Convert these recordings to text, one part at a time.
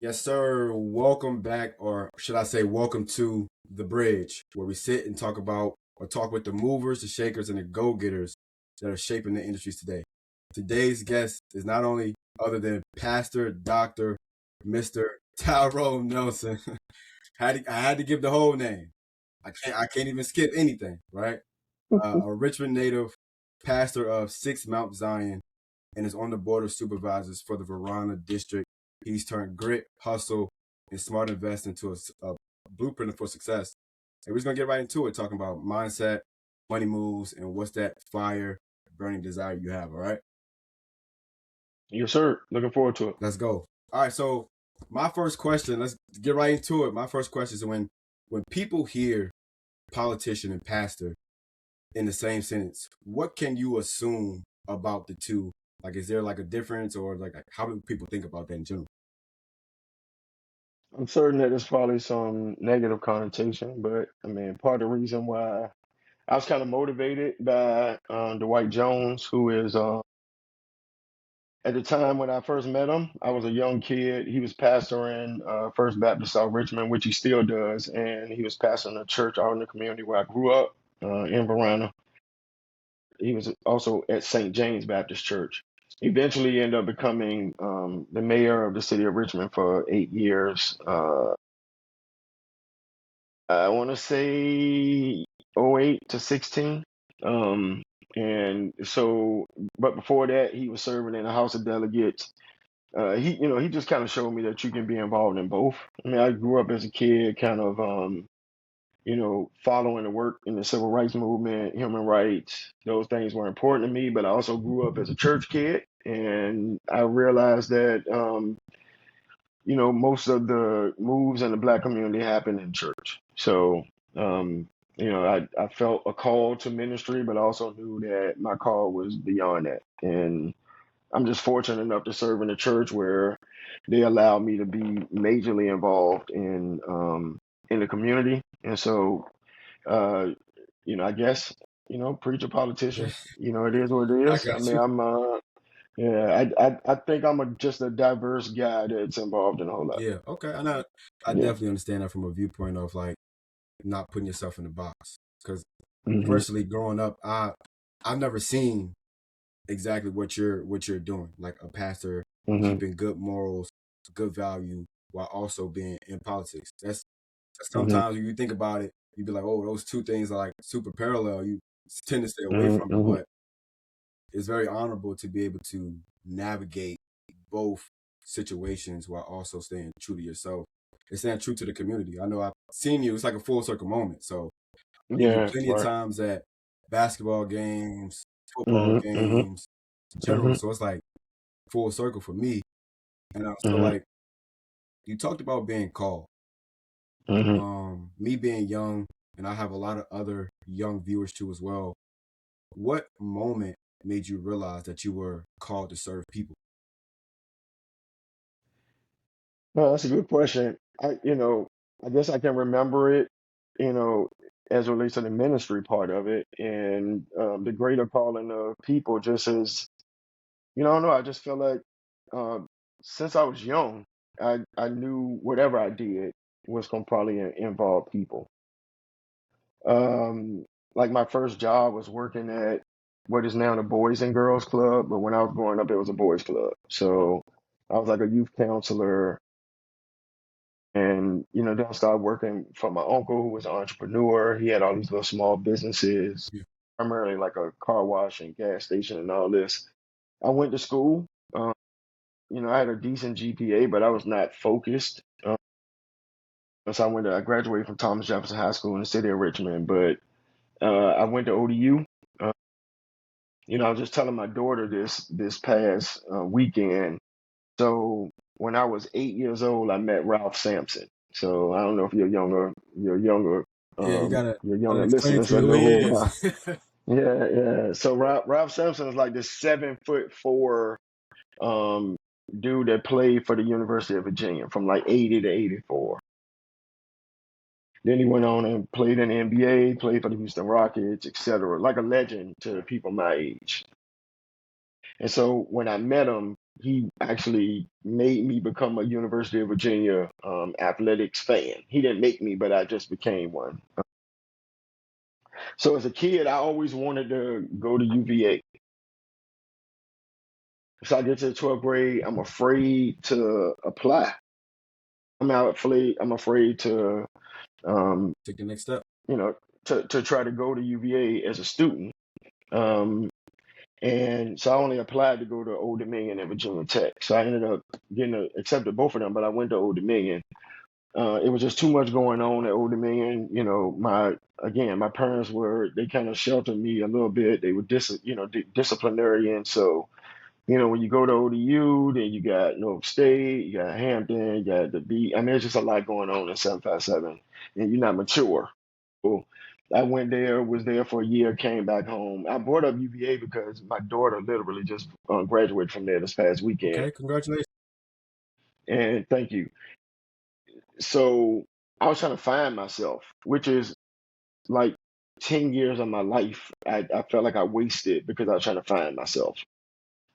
Yes, sir. Welcome back, or should I say, welcome to The Bridge, where we sit and talk about or talk with the movers, the shakers, and the go getters that are shaping the industries today. Today's guest is not only other than Pastor Dr. Mr. Tyrone Nelson. I had to give the whole name. I can't even skip anything, right? A Richmond native, pastor of Six Mount Zion, and is on the board of supervisors for the Verona district. He's turned grit, hustle, and smart invest into a blueprint for success. And we're just gonna get right into it, talking about mindset, money moves, and what's that fire, burning desire you have. All right, Yes, sir. Looking forward to it. let's go. All right, so my first question, let's get right into it. My first question is when people hear politician and pastor in the same sentence, what can you assume about the two? Like, is there like a difference, or like how do people think about that in general? I'm certain that there's probably some negative connotation, but I mean, part of the reason why I was kind of motivated by Dwight Jones, who is at the time when I first met him, I was a young kid. He was pastoring First Baptist South Richmond, which he still does, and he was pastoring a church out in the community where I grew up in Verona. He was also at St. James Baptist Church. Eventually, ended up becoming the mayor of the city of Richmond for 8 years. I want to say '08 to 16. Um, and so, but before that, he was serving in the House of Delegates. He just kind of showed me that you can be involved in both. I mean, I grew up as a kid, kind of, following the work in the civil rights movement, human rights. Those things were important to me, but I also grew up as a church kid, and I realized that, most of the moves in the black community happen in church. So, I felt a call to ministry, but I also knew that my call was beyond that. And I'm just fortunate enough to serve in a church where they allow me to be majorly involved in the community. And so, uh, I guess, preacher, Yeah, politician, it is what it I is. I got mean, you. yeah, I think I'm just a diverse guy that's involved in a whole lot. Yeah, okay. I Yeah. definitely understand that from a viewpoint of like not putting yourself in the box. Because Hmm. personally, growing up, I've never seen exactly what you're doing. Like a pastor Hmm. keeping good morals, good value, while also being in politics. That's Hmm. sometimes when you think about it, you'd be like, oh, those two things are like super parallel. You tend to stay away Hmm. from it, Hmm. but it's very honorable to be able to navigate both situations while also staying true to yourself and staying true to the community. I know I've seen you, it's like a full circle moment. So I've seen you Yeah. plenty of Right. times at basketball games, football Hmm. Hmm. games, in general. Hmm. So it's like full circle for me. And so Hmm. like you talked about being called. Hmm. Me being young, and I have a lot of other young viewers too as well. What moment made you realize that you were called to serve people? No, that's a good question. I guess I can remember it, you know, as it relates to the ministry part of it and the greater calling of people. Just as I don't know. I just feel like uh, since I was young, I knew whatever I did was gonna probably involve people. Like my first job was working at what is now the Boys and Girls Club, but when I was growing up, it was a boys club. So I was like a youth counselor, and then I started working for my uncle, who was an entrepreneur. He had all these little small businesses, Yeah. primarily like a car wash and gas station and all this. I went to school. I had a decent GPA, but I was not focused. So I graduated from Thomas Jefferson High School in the city of Richmond, but I went to ODU. Uh, I was just telling my daughter this past weekend. So when I was 8 years old, I met Ralph Sampson. So I don't know if Yeah, your gotta younger explain listeners to me will who know he who. is. Yeah, yeah. So Ralph Sampson is like this 7'4" um, dude that played for the University of Virginia from like 80 to 84. Then he went on and played in the NBA, played for the Houston Rockets, etc. Like a legend to people my age. And so when I met him, he actually made me become a University of Virginia athletics fan. He didn't make me, but I just became one. So as a kid, I always wanted to go to UVA. So I get to the 12th grade, I'm afraid to apply. I'm afraid to, Take the next step. you know, to try to go to UVA as a student. Um, and so I only applied to go to Old Dominion and Virginia Tech. So I ended up getting accepted both of them, but I went to Old Dominion. It was just too much going on at Old Dominion. My parents they kind of sheltered me a little bit. They were disciplinarian. So, when you go to ODU, then you got North State, you got Hampton, you got the B. I mean, there's just a lot going on in 757, and you're not mature. So I went there, was there for a year, came back home. I brought up UVA because my daughter literally just graduated from there this past weekend. Okay, congratulations. And thank you. So I was trying to find myself, which is like 10 years of my life. I felt like I wasted because I was trying to find myself,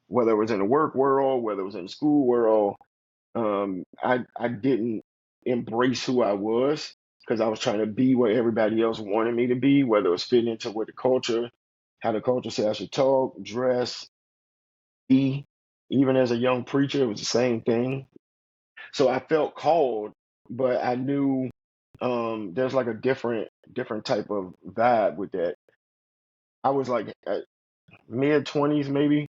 whether it was in the work world, whether it was in the school world. I didn't embrace who I was because I was trying to be what everybody else wanted me to be, whether it was fitting into what how the culture said I should talk, dress, be. Even as a young preacher, it was the same thing. So I felt called, but I knew there's like a different type of vibe with that. I was like mid 20s maybe,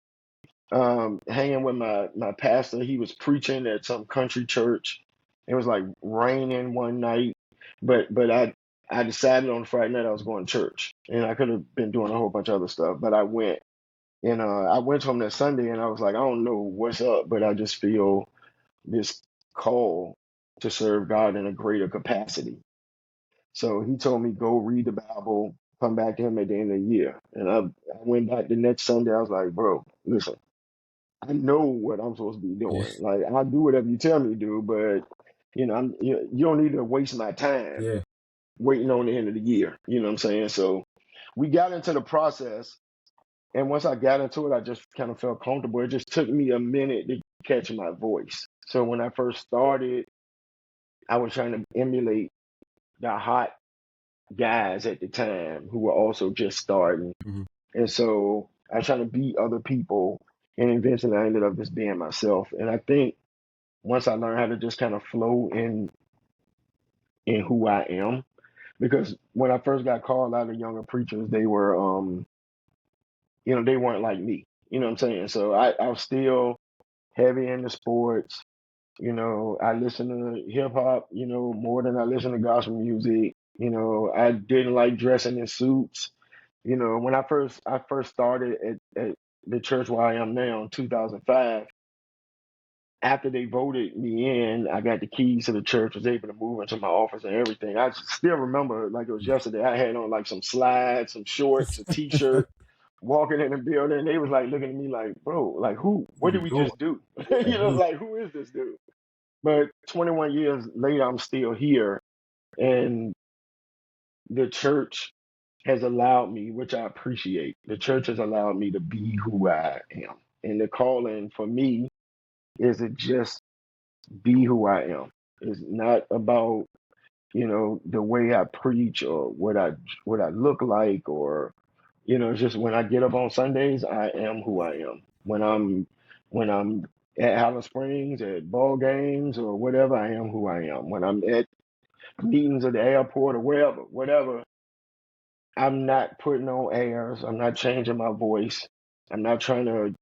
hanging with my pastor. He was preaching at some country church. It was like raining one night, but I decided on Friday night I was going to church, and I could have been doing a whole bunch of other stuff, but I went. And I went home that Sunday, and I was like, I don't know what's up, but I just feel this call to serve God in a greater capacity. So he told me, go read the Bible, come back to him at the end of the year. And I went back the next Sunday. I was like, bro, listen, I know what I'm supposed to be Yeah, doing. Like, I'll do whatever you tell me to do, but, you don't need to waste my time yeah. waiting on the end of the year. You know what I'm saying? So we got into the process. And once I got into it, I just kind of felt comfortable. It just took me a minute to catch my voice. So when I first started, I was trying to emulate the hot guys at the time who were also just starting. Mm-hmm. And so I was trying to beat other people. And eventually I ended up just being myself. And I think once I learned how to just kind of flow in who I am, because when I first got called, a lot of younger preachers, they were they weren't like me. You know what I'm saying? So I was still heavy into sports. I listen to hip hop, more than I listen to gospel music. I didn't like dressing in suits. When I first started at the church where I am now in 2005, after they voted me in, I got the keys to the church, was able to move into my office and everything. I still remember like it was yesterday. I had on like some slides, some shorts, a t-shirt, walking in the building. They was like looking at me like, bro, like What what you did we doing? just do? Yeah, who? Like who is this dude? But 21 years later, I'm still here. And the church has allowed me, which I appreciate, the church has allowed me to be who I am. And the calling for me is to just be who I am. It's not about, the way I preach or what I look like, or, it's just when I get up on Sundays, I am who I am. When I'm at Holland Springs at ball games or whatever, I am who I am. When I'm at meetings at the airport or whatever, I'm not putting on airs. I'm not changing my voice. I'm not trying to,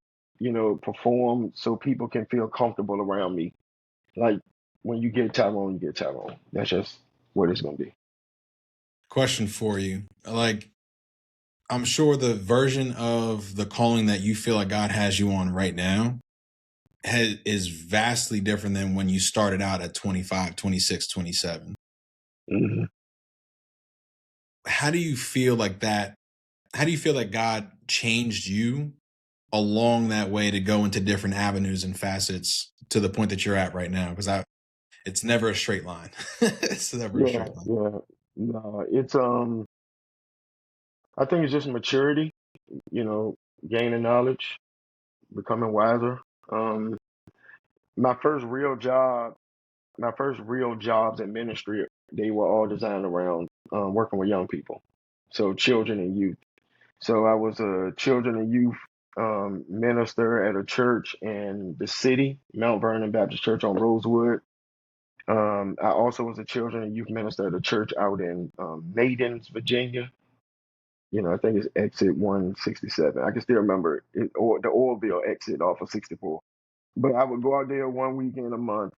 perform so people can feel comfortable around me. Like when you get Tyrone, you get Tyrone. That's just what it's gonna be. Question for you. Like, I'm sure the version of the calling that you feel like God has you on right now is vastly different than when you started out at 25, 26, 27. hmm How do you feel like that? How do you feel like God changed you along that way to go into different avenues and facets to the point that you're at right now? Because it's never a straight line. It's never a Yeah, straight line. yeah. No, it's I think it's just maturity, gaining knowledge, becoming wiser. Um, my first real job, my first real jobs in ministry, they were all designed around working with young people, so children and youth. So I was a children and youth minister at a church in the city, Mount Vernon Baptist Church on Rosewood. I also was a children and youth minister at a church out in Maidens, Virginia. I think it's exit 167. I can still remember it, or the Oilville exit off of 64. But I would go out there one weekend a month,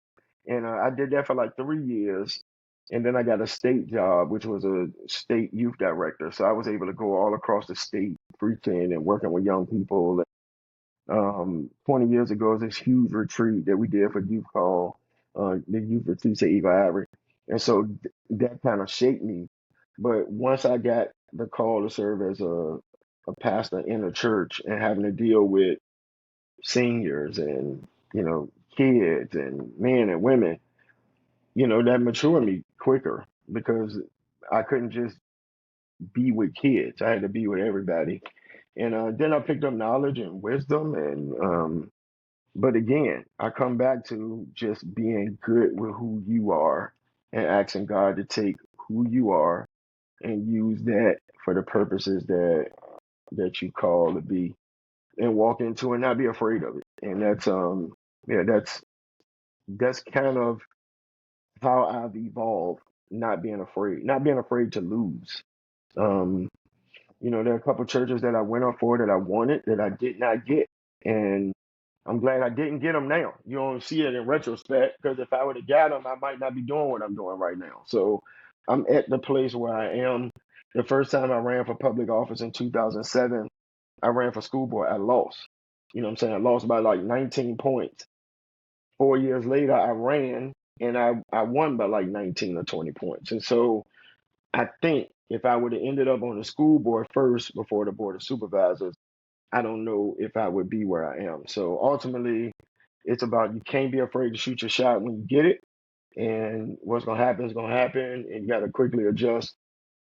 and I did that for like 3 years. And then I got a state job, which was a state youth director. So I was able to go all across the state preaching and working with young people. 20 years ago, was this huge retreat that we did for youth called the Youth Retreats at Eagle Ivory. And so that kind of shaped me. But once I got the call to serve as a pastor in a church and having to deal with seniors and, kids and men and women, that matured me quicker because I couldn't just be with kids. I had to be with everybody. And then I picked up knowledge and wisdom and but again, I come back to just being good with who you are and asking God to take who you are and use that for the purposes that you call to be and walk into and not be afraid of it. And that's yeah, that's kind of how I've evolved, not being afraid to lose. Um, there are a couple churches that I went up for that I wanted that I did not get. And I'm glad I didn't get them now. You don't see it in retrospect because if I would have got them, I might not be doing what I'm doing right now. So I'm at the place where I am. The first time I ran for public office in 2007, I ran for school board. I lost. You know what I'm saying? I lost by like 19 points. 4 years later, I ran and I won by like 19 or 20 points. And so I think if I would have ended up on the school board first before the board of supervisors, I don't know if I would be where I am. So ultimately, it's about you can't be afraid to shoot your shot when you get it, and what's gonna happen is gonna happen, and you got to quickly adjust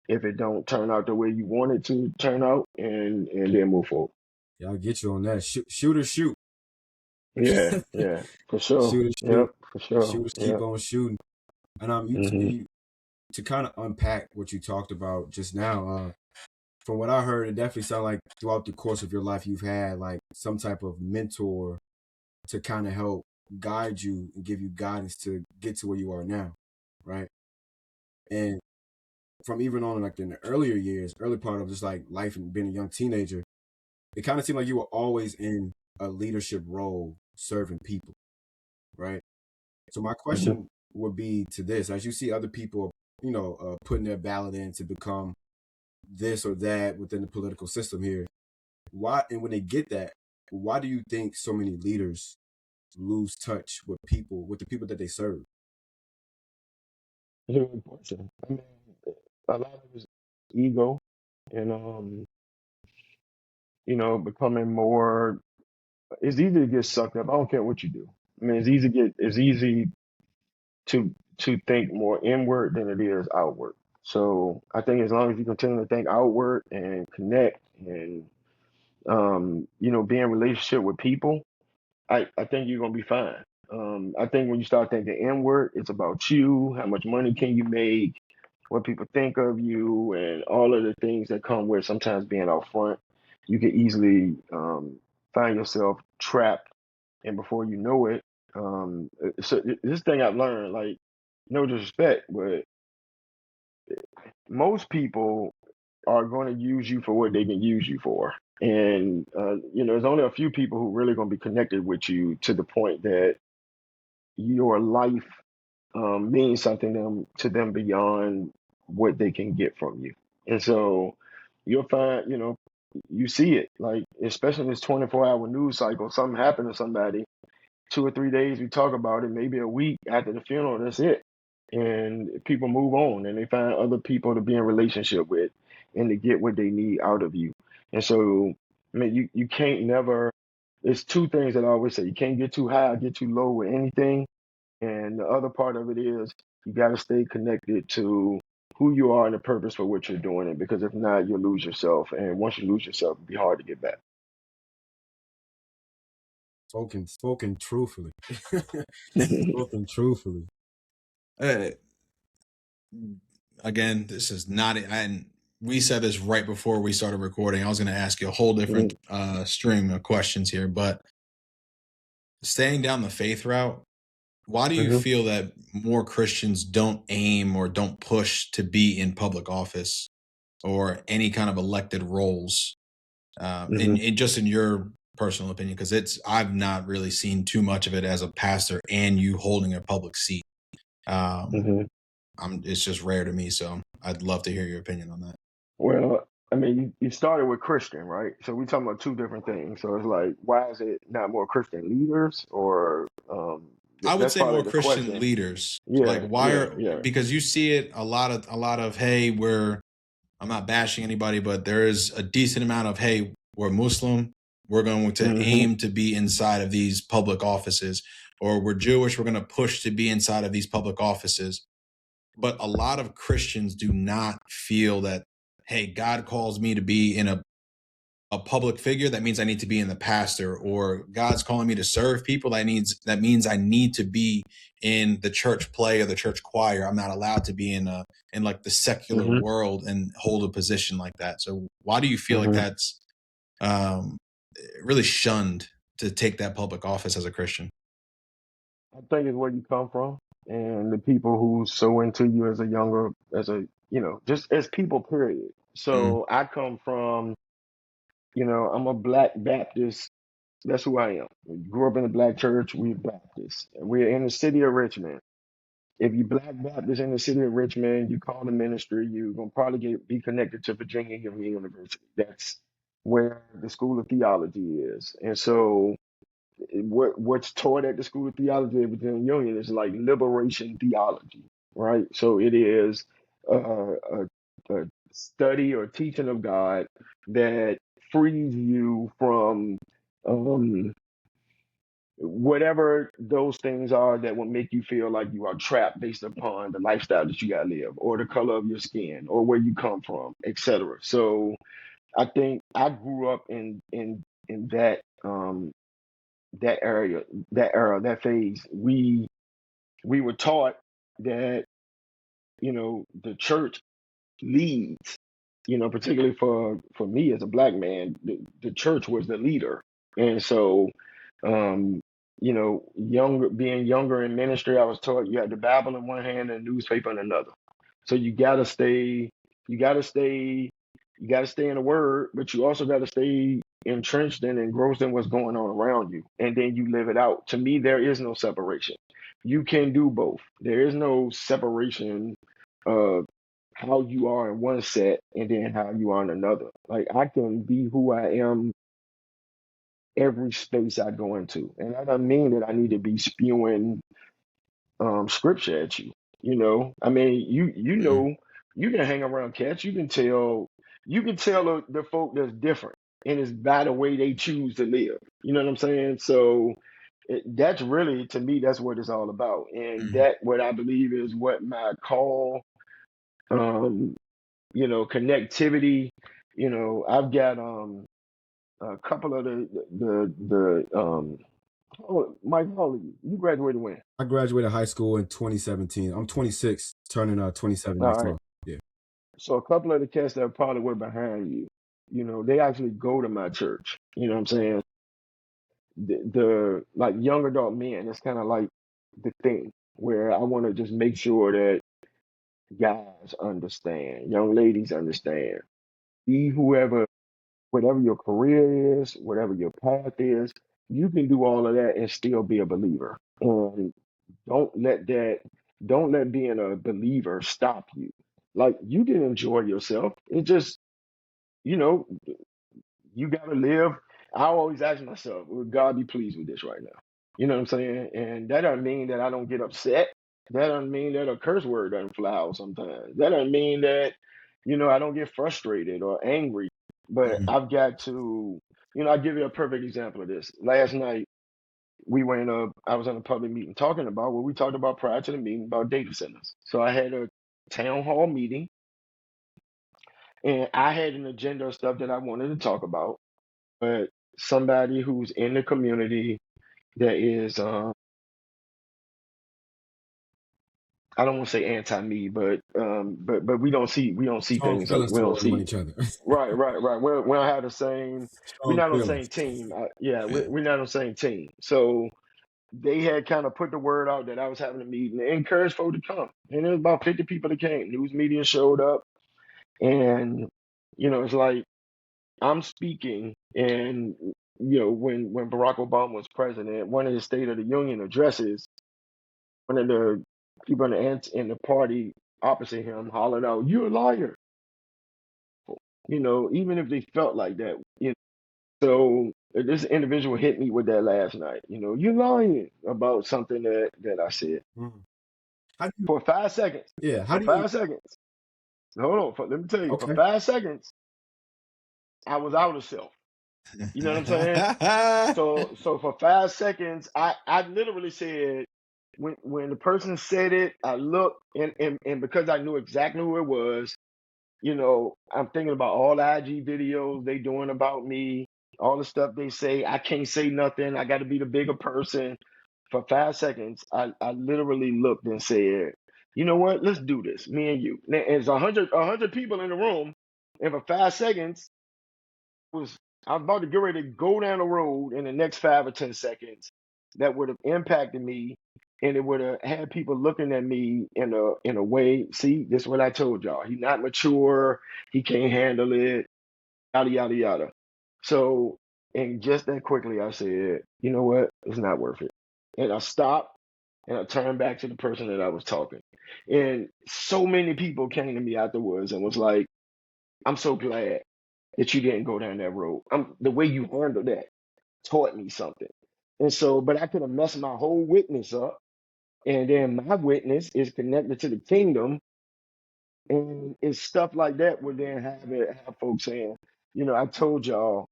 if it don't turn out the way you want it to turn out, and then move forward. Yeah, I'll get you on that. Shoot or shoot. Yeah, yeah, for sure. Shoot or shoot. Yep, for sure. Shooters keep Yep. on shooting. And Hmm. you to kind of unpack what you talked about just now. From what I heard, it definitely sounded like throughout the course of your life, you've had like some type of mentor to kind of help guide you and give you guidance to get to where you are now, right? And from even on like in the earlier years, early part of just like life and being a young teenager, it kind of seemed like you were always in a leadership role serving people, right? So my Hmm. question would be to this: as you see other people, putting their ballot in to become this or that within the political system here, why? And when they get that, why do you think so many leaders lose touch with people, with the people that they serve? It's a good question. I mean, a lot of it's ego and becoming more. It's easy to get sucked up. I don't care what you do. I mean, it's easy to think more inward than it is outward. So I think as long as you continue to think outward and connect and be in relationship with people, I think you're gonna be fine. I think when you start thinking inward, it's about you, how much money can you make, what people think of you, and all of the things that come with sometimes being out front. You can easily find yourself trapped, and before you know it, so this thing I've learned, like, no disrespect, but most people are going to use you for what they can use you for. And, there's only a few people who really going to be connected with you to the point that your life means something to them beyond what they can get from you. And so you'll find, you see it, like, especially in this 24-hour news cycle, something happened to somebody, 2 or 3 days we talk about it, maybe a week after the funeral, that's it. And people move on and they find other people to be in relationship with and to get what they need out of you. And so, I mean, you can't never, there's two things that I always say. You can't get too high or get too low with anything. And the other part of it is you got to stay connected to who you are and the purpose for what you're doing it. Because if not, you'll lose yourself. And once you lose yourself, it'll be hard to get back. Spoken truthfully. Spoken truthfully. Uh, again, this is not, and we said this right before we started recording. I was going to ask you a whole different stream of questions here, but staying down the faith route, why do you feel that more Christians don't aim or don't push to be in public office or any kind of elected roles? In just in your personal opinion, because I've not really seen too much of it as a pastor and you holding a public seat. It's just rare to me, so I'd love to hear your opinion on that. Well, I mean, you started with Christian, right? So we're talking about two different things. So it's like, why is it not more Christian leaders, or I would that's say probably more the Christian question. leaders. Like, Yeah, why yeah, are, yeah. because you see it a lot of, hey, I'm not bashing anybody, but there is a decent amount of, hey, we're Muslim, we're going to aim to be inside of these public offices, or we're Jewish, we're going to push to be inside of these public offices. But a lot of Christians do not feel that, hey, God calls me to be in a public figure. That means I need to be in the pastor, or God's calling me to serve people. That means I need to be in the church play or the church choir. I'm not allowed to be in like the secular world and hold a position like that. So why do you feel like that's really shunned to take that public office as a Christian? I think it's where you come from and the people who so into you as just as people, period. So I come from, I'm a Black Baptist. That's who I am. Grew up in a Black church. We're Baptists. We're in the city of Richmond. If you Black Baptist in the city of Richmond, you call the ministry, you're gonna probably be connected to Virginia University. That's where the School of Theology is. And so what's taught at the School of Theology at Virginia Union is like liberation theology, right? So it is a study or teaching of God that frees you from whatever those things are that will make you feel like you are trapped based upon the lifestyle that you got to live, or the color of your skin, or where you come from, etc. So I think I grew up in that area, that era, that phase. We were taught that the church leads. Particularly for me as a Black man, the church was the leader, and so um, being younger in ministry, I was taught you had the Bible in one hand and newspaper in another. So you gotta stay, you gotta stay in the Word, but you also gotta stay entrenched and engrossed in what's going on around you, and then you live it out. To me, there is no separation. You can do both. There is no separation of how you are in one set and then how you are in another. Like, I can be who I am every space I go into. And that doesn't mean that I need to be spewing scripture at you. I mean, you can hang around cats, you can tell the folk that's different, and it's by the way they choose to live. You know what I'm saying? So that's really, to me, that's what it's all about. And that, what I believe, is what my call, um, connectivity. I've got a couple of Mike, how old are you? You graduated when? I graduated high school in 2017. I'm 26, turning 27 All next right. month. Yeah. So a couple of the cats that probably were behind you, they actually go to my church. You know what I'm saying? The like young adult men, it's kind of like the thing where I want to just make sure that guys understand, young ladies understand. Be whatever your career is, whatever your path is, you can do all of that and still be a believer. And don't let that, don't let being a believer stop you. Like, you can enjoy yourself. It just, you know, you gotta live. I always ask myself, would God be pleased with this right now? You know what I'm saying? And that doesn't mean that I don't get upset. That doesn't mean that a curse word doesn't fly out sometimes. That doesn't mean that, I don't get frustrated or angry. But I've got to, I'll give you a perfect example of this. Last night, I was in a public meeting talking about what we talked about prior to the meeting about data centers. So I had a town hall meeting, and I had an agenda of stuff that I wanted to talk about. But somebody who's in the community that is I don't want to say anti-me, but we don't see Strong things, feelings we don't towards one see. each other. Right. We don't have the same. We're Strong not on the same feelings. team. Yeah, Yeah. we're not on the same team. So they had kind of put the word out that I was having a meeting and encouraged folks to come. And there was about 50 people that came. News media showed up, and it's like I'm speaking, and when Barack Obama was president, one of his State of the Union addresses, one of the people in the party opposite him hollered out, "You're a liar." Even if they felt like that. So this individual hit me with that last night. You're lying about something that I said Mm. How do you, for 5 seconds. yeah, how For do you, 5 seconds. Hold on. Let me tell you. For okay. 5 seconds, I was out of self. You know what I'm saying? So for 5 seconds, I literally said, when the person said it, I looked, and because I knew exactly who it was, I'm thinking about all the IG videos they doing about me, all the stuff they say. I can't say nothing. I got to be the bigger person. For 5 seconds, I literally looked and said, "You know what? Let's do this, me and you." Now, there's a hundred people in the room, and for 5 seconds, was I was about to get ready to go down the road in the next 5 or 10 seconds that would have impacted me, and it would have had people looking at me in a way. See, this is what I told y'all. He's not mature. He can't handle it. Yada yada yada. So, and just that quickly, I said, "You know what? It's not worth it." And I stopped and I turned back to the person that I was talking. And so many people came to me afterwards and was like, "I'm so glad that you didn't go down that road. The way you handled that taught me something." And so, but I could have messed my whole witness up. And then my witness is connected to the kingdom. And it's stuff like that would then have folks saying, I told y'all,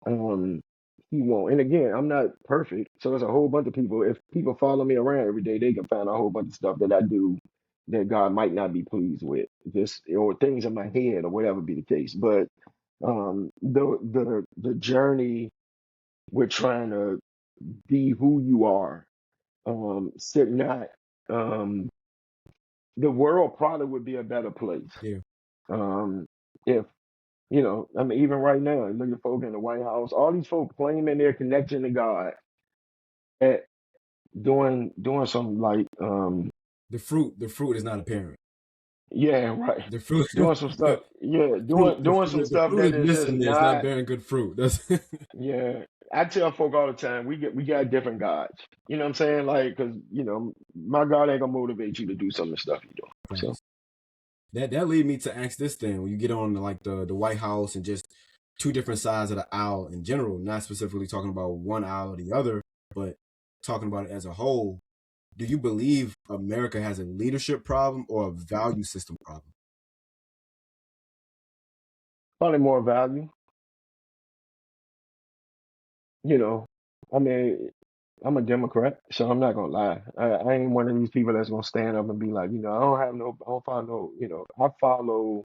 um, he won't. And again, I'm not perfect. So there's a whole bunch of people. If people follow me around every day, they can find a whole bunch of stuff that I do that God might not be pleased with. Just or things in my head or whatever be the case. But the journey with trying to be who you are, should not the world probably would be a better place. Yeah. If I mean, even right now, look at folk in the White House, all these folk claiming their connection to God at doing some like The fruit is not apparent. yeah, right. The fruit, Doing some stuff, yeah, fruit, doing some the stuff fruit is that is just missing there. It's not not. bearing good fruit. That's Yeah, I tell folk all the time, we got different gods. You know what I'm saying? Like, cause my God ain't gonna motivate you to do some of the stuff you do. So facts. That lead me to ask this thing: when you get on like the White House and just two different sides of the aisle in general, not specifically talking about one aisle or the other, but talking about it as a whole. Do you believe America has a leadership problem or a value system problem? probably more value. You know, I mean, I'm a Democrat, so I'm not gonna lie. I ain't one of these people that's gonna stand up and be like, I don't follow no, I follow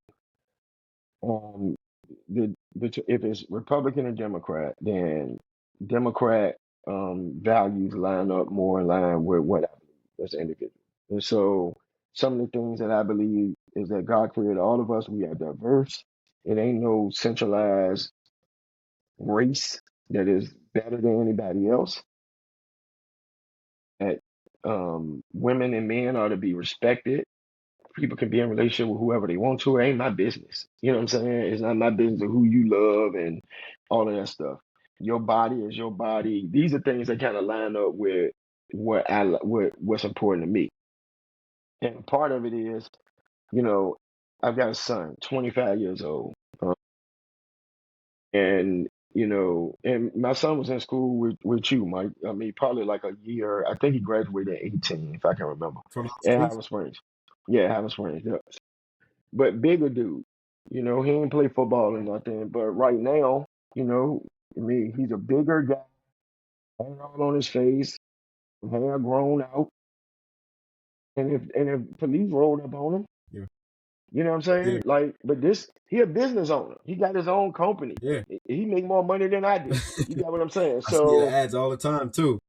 um if it's Republican or Democrat, then Democrat values line up more in line with what I believe as an individual. And so some of the things that I believe is that God created all of us. We are diverse. It ain't no centralized race that is better than anybody else. That women and men are to be respected. People can be in a relationship with whoever they want to. It ain't my business. You know what I'm saying? It's not my business of who you love and all of that stuff. Your body is your body. These are things that kind of line up with what's important to me. And part of it is, you know, I've got a son, 25 years old, and and my son was in school with you, Mike. I mean, probably like a year. I think he graduated at 18, if I can remember, From Hot at Springs? Highland Springs. Yeah, Highland Springs. Yeah. But bigger dude, he didn't play football or nothing. But right now, I mean, he's a bigger guy, hair all on his face, hair grown out. And if police rolled up on him, Yeah. you know what I'm Yeah. saying? Like, but he a business owner. He got his own company. Yeah. He make more money than I do. You got what I'm saying? I see the So ads all the time too.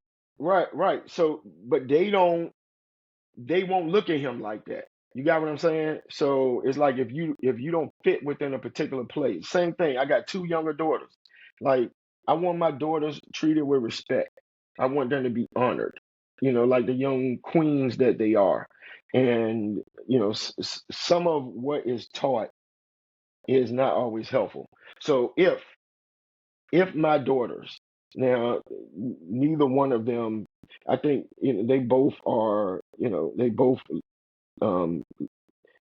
right. So, but they won't look at him like that. You got what I'm saying? So it's like if you don't fit within a particular place. Same thing. I got two younger daughters. Like I want my daughters treated with respect. I want them to be honored. Like the young queens that they are. And some of what is taught is not always helpful. So if my daughters, now neither one of them, I think they both are, um,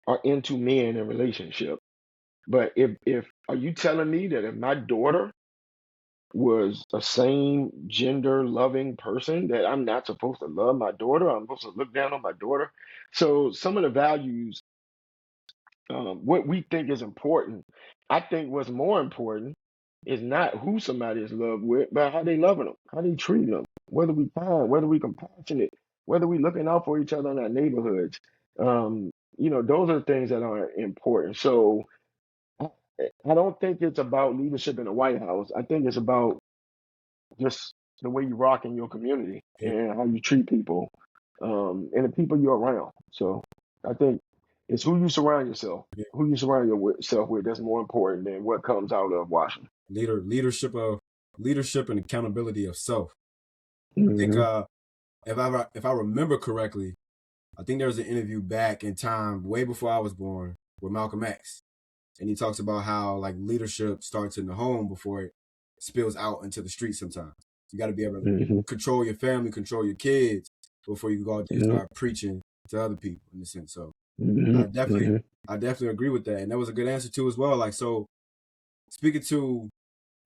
are into men in relationship. But if are you telling me that if my daughter was a same gender loving person, that I'm not supposed to love my daughter? I'm supposed to look down on my daughter? So some of the values, what we think is important, I think what's more important is not who somebody is loved with, but how they loving them, how they treating them, whether we kind, whether we compassionate, whether we looking out for each other in our neighborhoods. Those are the things that are important. So I, I don't think it's about leadership in the White House. I think it's about just the way you rock in your community Yeah. and how you treat people, and the people you're around. So I think it's who you surround yourself, Yeah. who you surround yourself with. That's more important than what comes out of Washington. Leadership and accountability of self. I think Hmm. if I remember correctly, I think there was an interview back in time, way before I was born, with Malcolm X, and he talks about how like leadership starts in the home before it spills out into the streets. Sometimes you got to be able to Hmm. control your family, control your kids before you go out there and Hmm. start preaching to other people in a sense. So Hmm. I definitely, Hmm. I definitely agree with that, and that was a good answer too as well. Like so, speaking to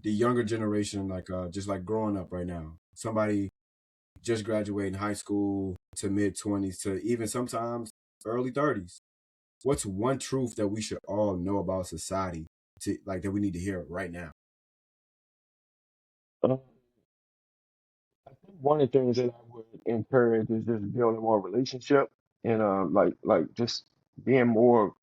the younger generation, like just like growing up right now, somebody just graduating high school to mid-20s to even sometimes early 30s. What's one truth that we should all know about society to like that we need to hear right now? I think one of the things that I would encourage is just building more relationship and like just being more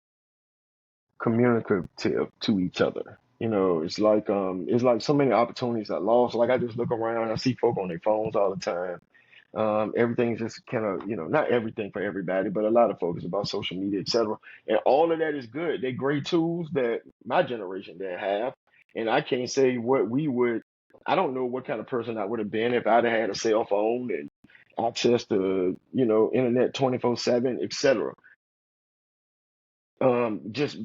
communicative to each other. It's like so many opportunities are lost. Like I just look around, I see folk on their phones all the time. Everything's just kind of, not everything for everybody, but a lot of focus about social media, etc. And all of that is good. They're great tools that my generation didn't have. And I can't say what we would, I don't know what kind of person I would have been if I'd have had a cell phone and access to, internet 24/7, etc. Just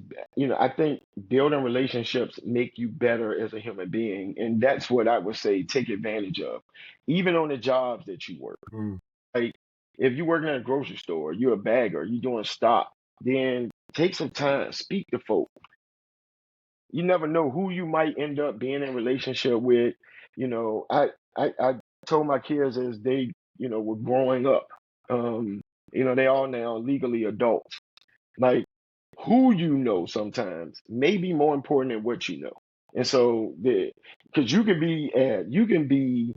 I think building relationships make you better as a human being, and that's what I would say take advantage of, even on the jobs that you work. Mm, Like if you're working at a grocery store, you're a bagger, you're doing stock, then take some time, speak to folk. You never know who you might end up being in relationship with. I told my kids as they were growing up, they all now legally adults. Like who sometimes may be more important than what you know. And so because you can be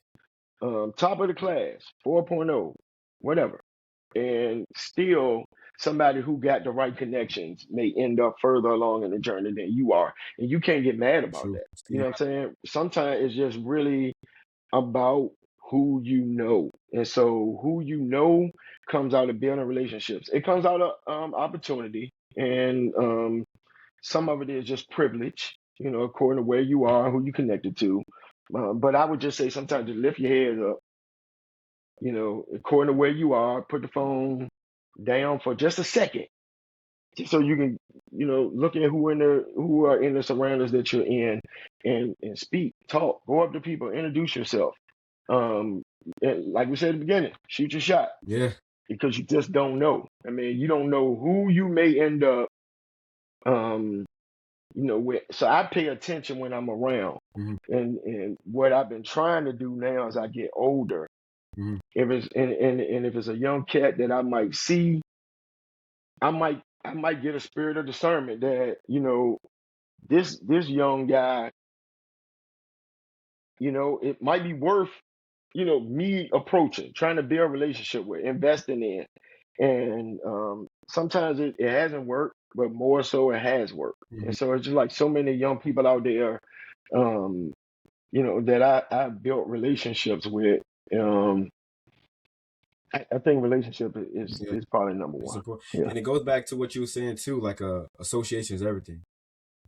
top of the class, 4.0, whatever, and still somebody who got the right connections may end up further along in the journey than you are. And you can't get mad about true. that. You Still, know what I'm saying? Sometimes it's just really about who you know. And so who you know comes out of building relationships. It comes out of opportunity. And some of it is just privilege, according to where you are, who you connected to. But I would just say sometimes just lift your head up, according to where you are, put the phone down for just a second, just so you can, look at who are in the surroundings that you're in, and speak, talk, go up to people, introduce yourself. Um, and like we said at the beginning, shoot your shot yeah. because you just don't know. I mean, you don't know who you may end up, um, with. So I pay attention when I'm around. Mm-hmm, And what I've been trying to do now as I get older, mm-hmm, if it's and if it's a young cat that I might see, I might get a spirit of discernment that this young guy, it might be worth me approaching, trying to build a relationship with, investing in. And sometimes it hasn't worked, but more so it has worked. mm-hmm. And so it's just like so many young people out there, um, that I built relationships with. Um, I think relationship Yeah, is probably number it's one. important. Yeah. And it goes back to what you were saying too, like association is everything.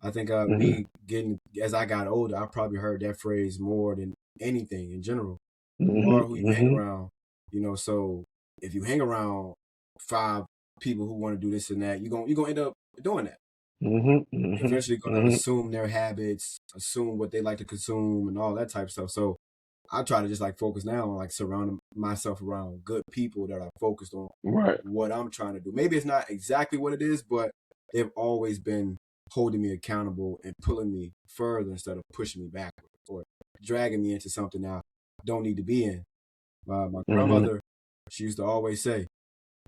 I think Mm-hmm. me getting as I got older, I probably heard that phrase more than anything in general. You are who you hang Mm-hmm. around, so if you hang around five people who want to do this and that, you're gonna end up doing that. Mm-hmm. You're Mm-hmm. eventually gonna Mm-hmm. assume their habits, assume what they like to consume and all that type of stuff. So I try to just like focus now on like surrounding myself around good people that are focused on Right. what I'm trying to do. Maybe it's not exactly what it is, but they've always been holding me accountable and pulling me further instead of pushing me backward or dragging me into something I don't need to be in. My Mm-hmm. grandmother, she used to always say,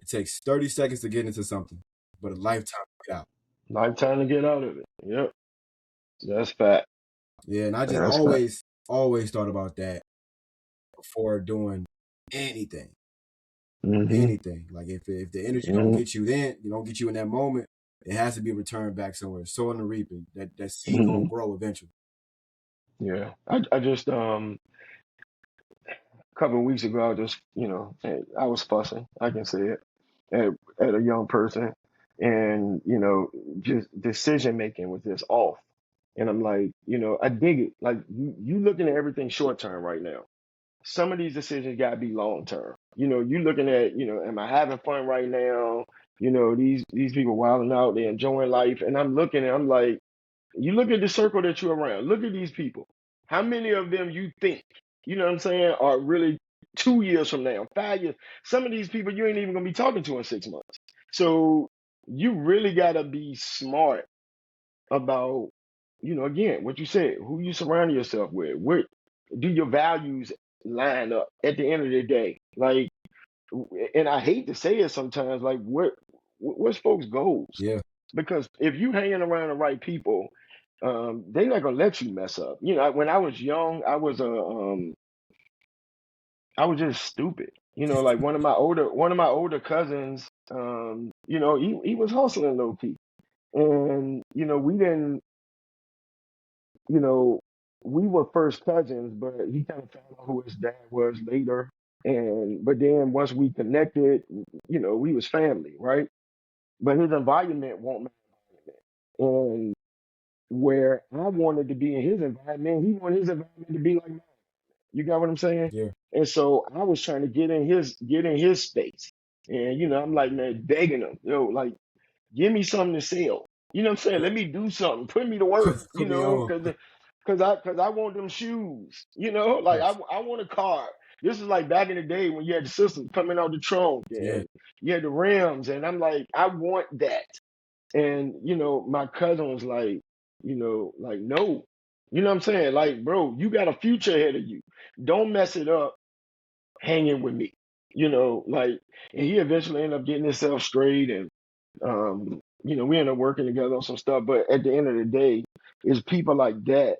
it takes 30 seconds to get into something, but a lifetime to get out. Lifetime to get out of it. Yep. That's fact. Yeah, and I just That's fact. always thought about that before doing anything. Mm-hmm. Anything. Like if the energy don't Mm-hmm. get you then, you don't get you in that moment, it has to be returned back somewhere. Sowing and reaping. That seed gonna Mm-hmm. grow eventually. Yeah. I just a couple of weeks ago I just I was fussing, I can say it, at a young person, and just decision making was just off. And I'm like, I dig it. Like you looking at everything short term right now. Some of these decisions gotta be long term. You looking at, am I having fun right now? These people wilding out, they're enjoying life. And I'm looking and I'm like, you look at the circle that you're around, look at these people. How many of them you think, you know what I'm saying, are really 2 years from now, 5 years? Some of these people you ain't even gonna be talking to in 6 months. So you really gotta be smart about, again, what you said, who you surround yourself with. Where do your values line up at the end of the day? Like, and I hate to say it sometimes, like, what's folks' goals? Yeah, Because if you hanging around the right people, they're not gonna let you mess up. When I was young, I was just stupid. Like one of my older cousins, he was hustling low key, and we didn't you know, we were first cousins, but he kind of found out who his dad was later. And but then once we connected, we was family, right? But his environment won't my environment. And where I wanted to be in his environment, he wanted his environment to be like mine. You got what I'm saying? yeah, And so I was trying to get in his space. And I'm like, man, begging him, like, give me something to sell. You know what I'm saying? Let me do something. Put me to work. put me on. Cause I want them shoes. Like I Yes. I want a car. This is like back in the day when you had the system coming out the trunk Yeah, and you had the rims, and I'm like, I want that. And my cousin was like, like, no. You know what I'm saying? Like, bro, you got a future ahead of you. Don't mess it up hanging with me. Like, and he eventually ended up getting himself straight, and we ended up working together on some stuff. But at the end of the day, it's people like that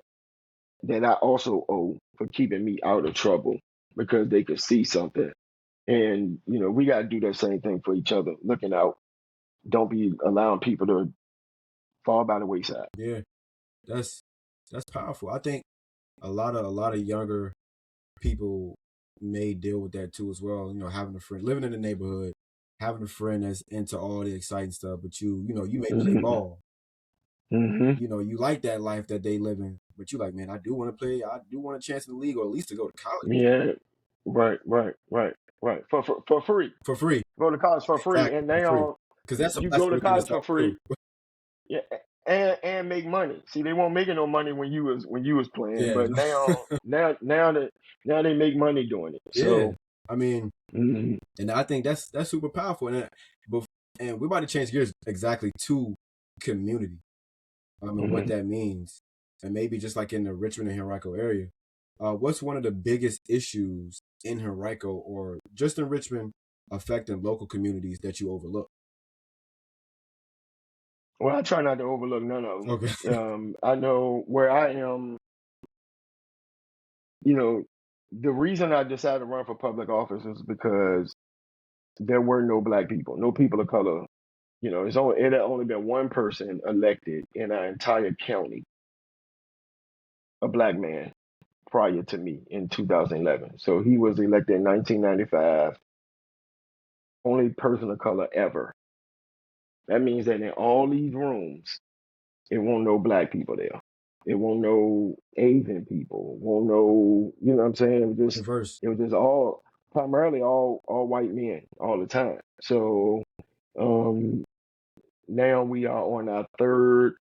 I also owe for keeping me out of trouble because they could see something. And we got to do that same thing for each other, looking out. Don't be allowing people to fall by the wayside. yeah. That's that's powerful. I think a lot of younger people may deal with that too as well. Having a friend living in the neighborhood, having a friend that's into all the exciting stuff, but you may play Hmm. ball. Hmm. You like that life that they live in, but you like, man, I do want to play. I do want a chance in the league or at least to go to college Yeah. Right. Right. Right. Right. For free. for free. Go to college for free, Exactly, and for free. now Because that's a you go blessing to within college for itself too. free. Yeah, and make money. See, they weren't making no money when you was playing, Yeah, but now they make money doing it. yeah. So, I mean, mhm, and I think that's super powerful. And we're about to change gears exactly to community. And what mhm. that means, and maybe just like in the Richmond and Henrico area, what's one of the biggest issues in Henrico or just in Richmond affecting local communities that you overlook? Well, I try not to overlook none of them. Okay. I know where I am. You know, the reason I decided to run for public office is because there were no black people, no people of color. It had only been one person elected in our entire county, a black man, prior to me in 2011. So he was elected in 1995. only person of color ever. That means that in all these rooms, it won't no black people there. It won't no Asian people. It won't no, you know what I'm saying? Diverse. It was just all primarily all white men all the time. So now we are on our third.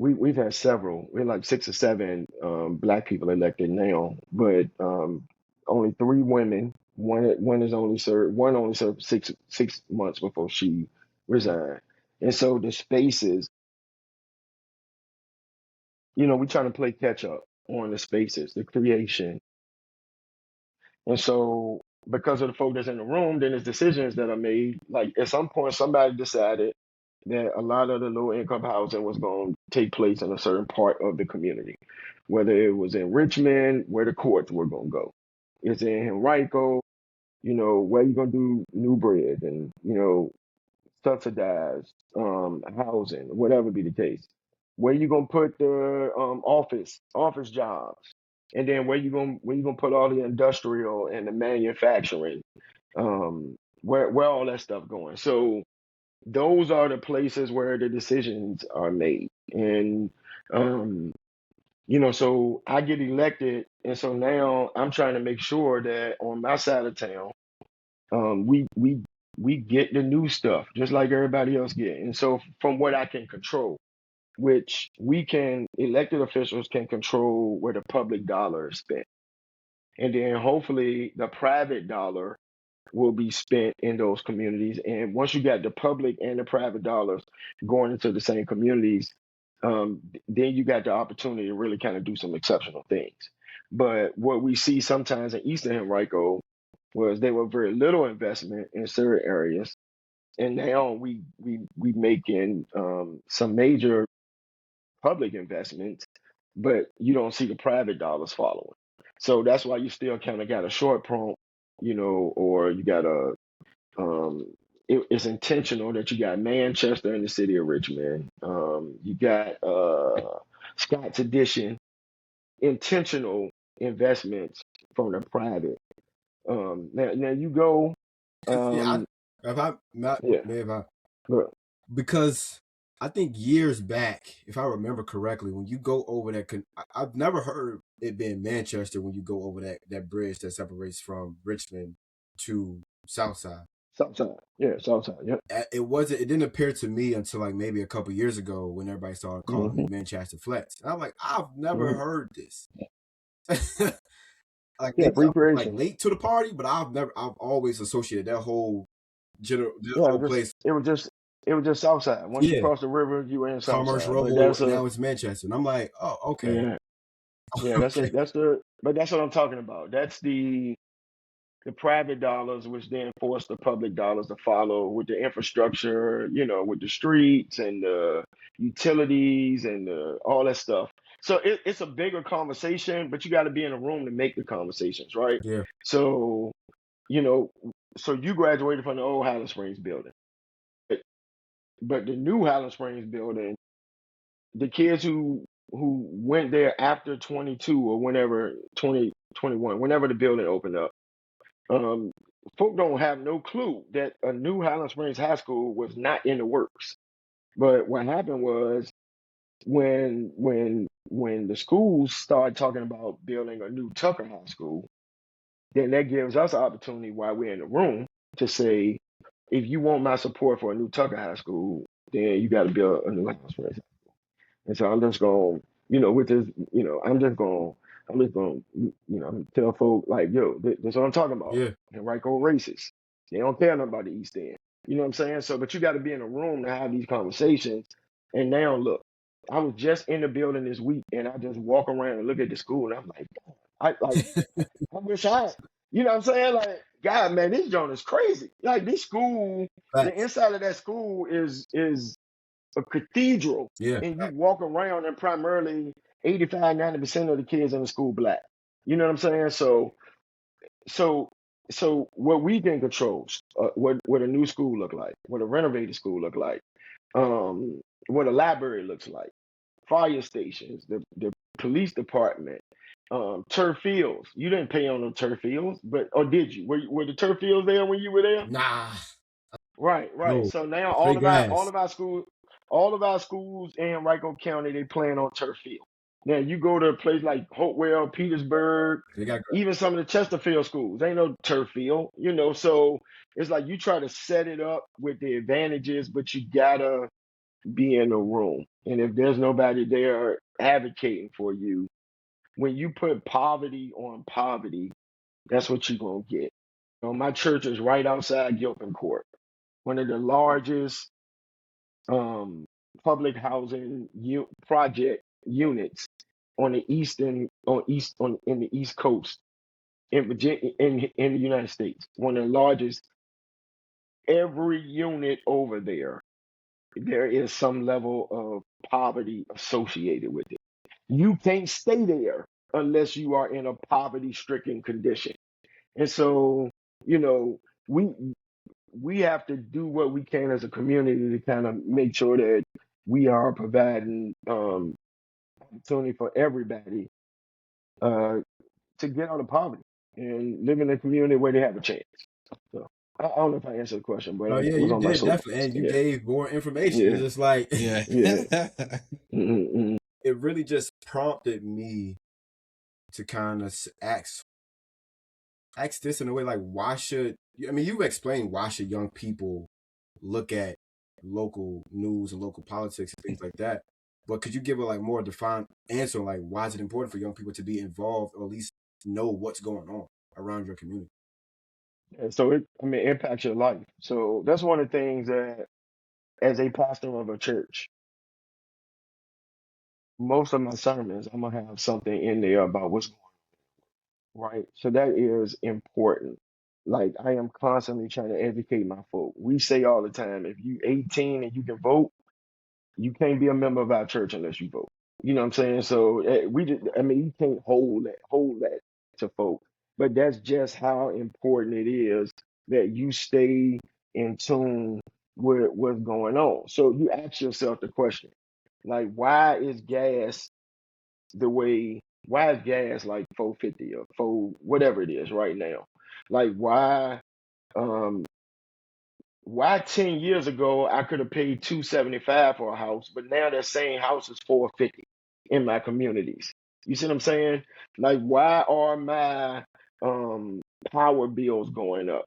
We've had several. We're like 6 or 7 black people elected now, but only 3 women. One is only served. One only served 6 months before she resigned. And so the spaces, we're trying to play catch up on the spaces, the creation. And so because of the folk that's in the room, then there's decisions that are made. Like at some point, somebody decided that a lot of the low income housing was going to take place in a certain part of the community, whether it was in Richmond, where the courts were going to go. It's in Henrico, where you going to do New Bridge and, subsidized housing, whatever be the case. Where you gonna put the office jobs, and then where you gonna put all the industrial and the manufacturing, where all that stuff going. So those are the places where the decisions are made, and so I get elected, and so now I'm trying to make sure that on my side of town, we get the new stuff just like everybody else get. And so from what I can control, which elected officials can control where the public dollar is spent. And then hopefully the private dollar will be spent in those communities. And once you got the public and the private dollars going into the same communities, then you got the opportunity to really kind of do some exceptional things. But what we see sometimes in Eastern Henrico was there were very little investment in certain areas, and now we making some major public investments, but you don't see the private dollars following. So that's why you still kind of got a short prompt, or you got it's intentional that you got Manchester in the city of Richmond. You got Scott's Addition, intentional investments from the private. Now you go. Yeah, if I not Yeah. maybe I Look, because I think years back, if I remember correctly, when you go over that, I've never heard it being Manchester when you go over that bridge that separates from Richmond to Southside. Southside. Yeah, Southside. Yep. It didn't appear to me until like maybe a couple years ago when everybody started calling Mm-hmm. it Manchester Flats. And I'm like, I've never heard this. Like Yeah, maybe I was like recreation. late to the party, but I've always associated that whole Yeah, place. it was just Southside. Once you Yeah, cross the river, you were in Commerce Southside. But Road. that's Now it's Manchester, and I'm like, oh, okay, yeah, okay, but that's what I'm talking about. That's the private dollars, which then force the public dollars to follow with the infrastructure, with the streets and the utilities and all that stuff. So it's a bigger conversation, but you got to be in a room to make the conversations, right? yeah, So, so you graduated from the old Highland Springs building, but the new Highland Springs building, the kids who went there after 22 or whenever 2021, whenever the building opened up, folk don't have no clue that a new Highland Springs High School was not in the works. But what happened was when the schools started talking about building a new Tucker High School, then that gives us an opportunity while we're in the room to say, if you want my support for a new Tucker High School, then you got to build a new Highland Springs. And so I'm just going, with this, I'm just going, tell folk like, yo, that's what I'm talking about. yeah, And right, go racist. They don't care nothing about the East End. You know what I'm saying? So, but you got to be in a room to have these conversations. And now, look, I was just in the building this week, and I just walk around and look at the school, and I'm like, I wish you know what I'm saying? Like, God, man, this joint is crazy. Like, this school, the facts. inside of that school is a cathedral, Yeah, and you walk around and primarily 85-90% of the kids in the school black. You know what I'm saying? So what we can control, what a new school look like, what a renovated school look like, what a library looks like, fire stations, the police department, turf fields. You didn't pay on the turf fields, or did you? Were the turf fields there when you were there? Nah, Right, right. no, So now straight grass. all of our schools in Henrico County, they playing on turf field. Now you go to a place like Hopewell, Petersburg, They got even some of the Chesterfield schools, ain't no turf field, so it's like you try to set it up with the advantages, but you gotta be in the room. And if there's nobody there advocating for you, when you put poverty on poverty, that's what you're gonna get. My church is right outside Gilpin Court, one of the largest um, public housing project units on the in the East Coast in Virginia in the United States. One of the largest. Every unit over there, there is some level of poverty associated with it. You can't stay there unless you are in a poverty-stricken condition. And so, you know, we we have to do what we can as a community to kind of make sure that we are providing opportunity for everybody to get out of poverty and live in a community where they have a chance. So I don't know if I answered the question, but Oh I yeah, was you on my did soapbox. definitely, and you Yeah, gave more information. It's yeah, just like Yeah. yeah. Mm-hmm. it really just prompted me to kind of ask this in a way like, why should I mean, you explained why should young people look at local news and local politics and things like that. But could you give a like more defined answer, like why is it important for young people to be involved or at least know what's going on around your community? And so it impacts your life. So that's one of the things that, as a pastor of a church, most of my sermons, I'm gonna have something in there about what's going on, right? So that is important. Like I am constantly trying to educate my folk. We say all the time, if you 18 and you can vote, you can't be a member of our church unless you vote. You know what I'm saying? So you can't hold that to folk. But that's just how important it is that you stay in tune with what's going on. So you ask yourself the question, like, why is gas like 450 or 4 whatever it is right now? Like um why 10 years ago I could have paid 275 for a house, but now that same house is 450 in my communities. You see what I'm saying? Like why are my um power bills going up?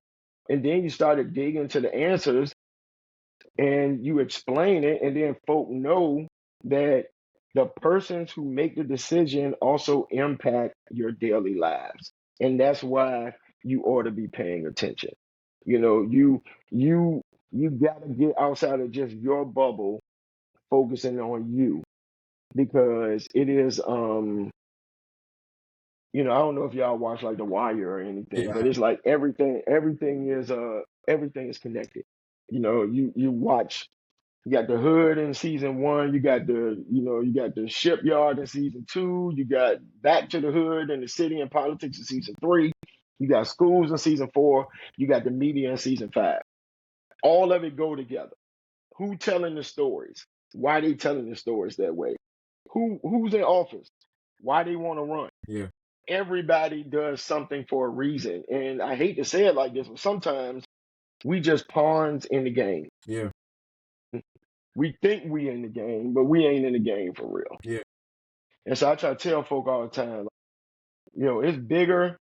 And then you started digging into the answers and you explain it, and then folk know that the persons who make the decision also impact your daily lives. And that's why you ought to be paying attention. You know, you you gotta get outside of just your bubble, focusing on you, because it is I don't know if y'all watch like The Wire or anything, Yeah, but it's like everything is connected. You watch. You got the hood in season one. You got the shipyard in season two. You got back to the hood and the city and politics in season three. You got schools in season four. You got the media in season five. All of it go together. Who telling the stories? Why they telling the stories that way? Who's in office? Why they want to run? yeah, Everybody does something for a reason. And I hate to say it like this, but sometimes we just pawns in the game. yeah, We think we in the game, but we ain't in the game for real. yeah, And so I try to tell folk all the time, it's bigger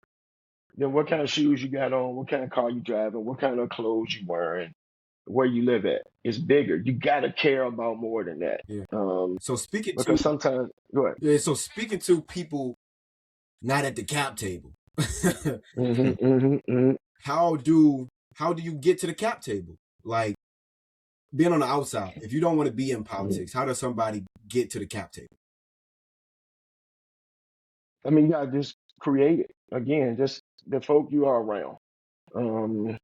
than what kind of shoes you got on, what kind of car you driving, what kind of clothes you wearing, where you live at. It's bigger. You got to care about more than that. yeah. So speaking to Because sometimes, go ahead. yeah, so speaking to people not at the cap table, Hmm, hmm, hmm. how do you get to the cap table? Like being on the outside, if you don't want to be in politics, how does somebody get to the cap table? I mean, you got to just create it. Again, just the folk you are around. Um,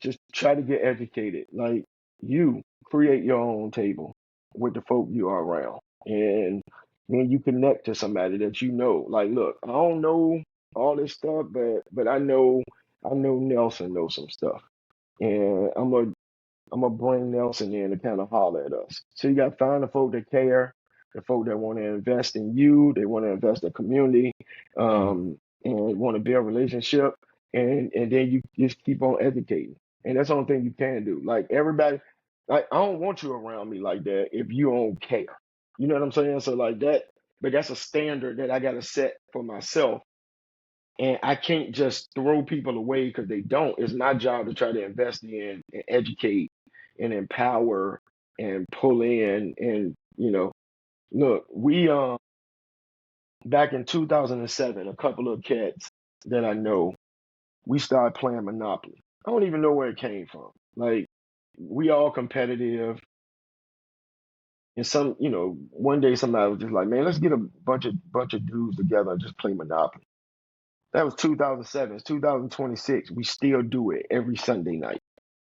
just try to get educated. Like you create your own table with the folk you are around. And then you connect to somebody that you know. Like, look, I don't know all this stuff, but I know Nelson knows some stuff. And I'm gonna bring Nelson in to kind of holler at us. So you gotta find the folk that care. the folk that want to invest in you, they want to invest in community, and want to build relationship, and then you just keep on educating, and that's the only thing you can do. Like everybody, like I don't want you around me like that if you don't care. You know what I'm saying? So like that, but that's a standard that I got to set for myself. And I can't just throw people away because they don't. It's my job to try to invest in and educate and empower and pull in. And, look, we back in 2007, a couple of cats that I know, we started playing Monopoly. I don't even know where it came from. Like, we all competitive. And one day somebody was just like, man, let's get a bunch of dudes together and just play Monopoly. That was 2007. It's 2026. We still do it every Sunday night.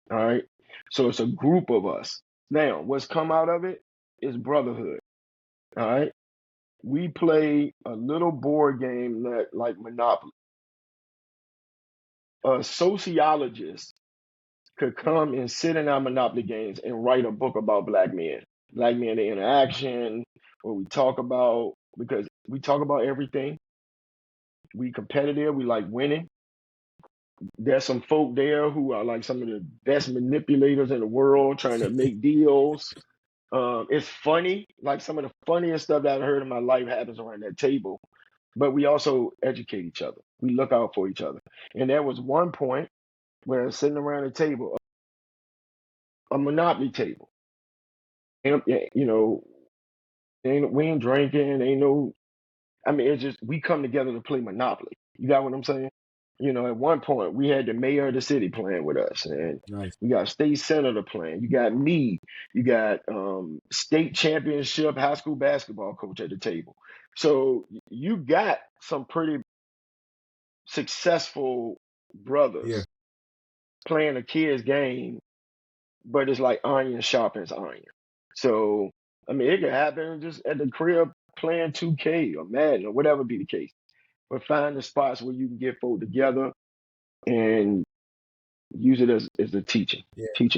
All right. So it's a group of us. Now, what's come out of it is brotherhood. All right. We play a little board game like Monopoly. A sociologist could come and sit in our Monopoly games and write a book about black men, the interaction, what we talk about, because we talk about everything. We competitive. We like winning. There's some folk there who are like some of the best manipulators in the world trying to make deals. It's funny, like some of the funniest stuff that I've heard in my life happens around that table. But we also educate each other. We look out for each other. And there was one point where sitting around a table, a Monopoly table. And, we ain't drinking, it's just we come together to play Monopoly. You got what I'm saying? At one point we had the mayor of the city playing with us, and Nice. we got state senator playing. You got me. You got state championship high school basketball coach at the table. So you got some pretty successful brothers playing a kid's game, but it's like iron sharpens iron. So it could happen just at the crib playing 2K or Madden or whatever be the case. But find the spots where you can get folk together and use it as a teaching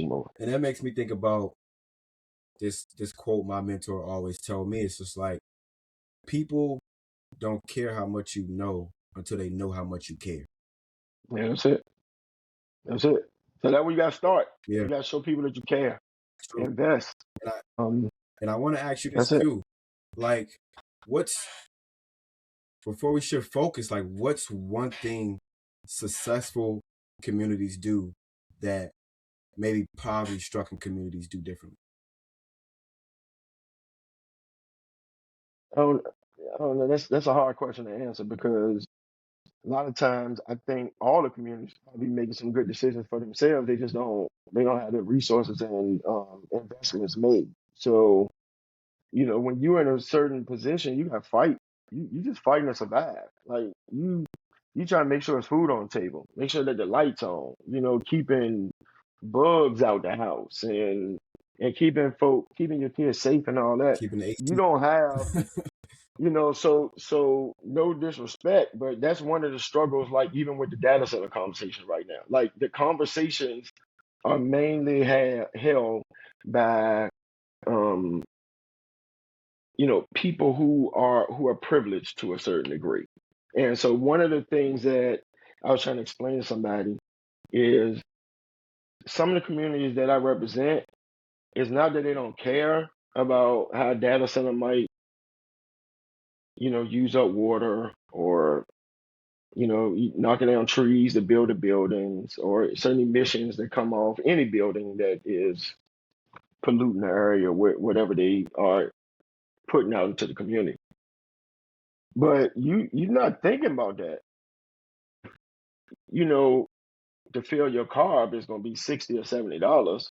moment. And that makes me think about this quote my mentor always told me. It's just like, people don't care how much you know until they know how much you care. Yeah, that's it. So that's where you got to start. Yeah. You got to show people that you care. Invest. And I want to ask you this too. Like, before we shift focus, like, what's one thing successful communities do that maybe poverty-stricken communities do differently? I don't know. That's a hard question to answer, because a lot of times I think all the communities probably making some good decisions for themselves. They just don't have the resources and investments made. So, when you're in a certain position, you got to fight. You just fighting to survive. Like you try to make sure there's food on the table, make sure that the lights on, keeping bugs out the house, and keeping your kids safe and all that. Keeping the You don't have, so no disrespect, but that's one of the struggles, like even with the data center conversation right now. Like the conversations are mainly held by people who are privileged to a certain degree. And so one of the things that I was trying to explain to somebody is some of the communities that I represent, it's not that they don't care about how a data center might, use up water, or, knocking down trees to build the buildings, or certain emissions that come off any building that is polluting the area, whatever they are putting out into the community. But you're not thinking about that. To fill your car up is going to be $60 or $70,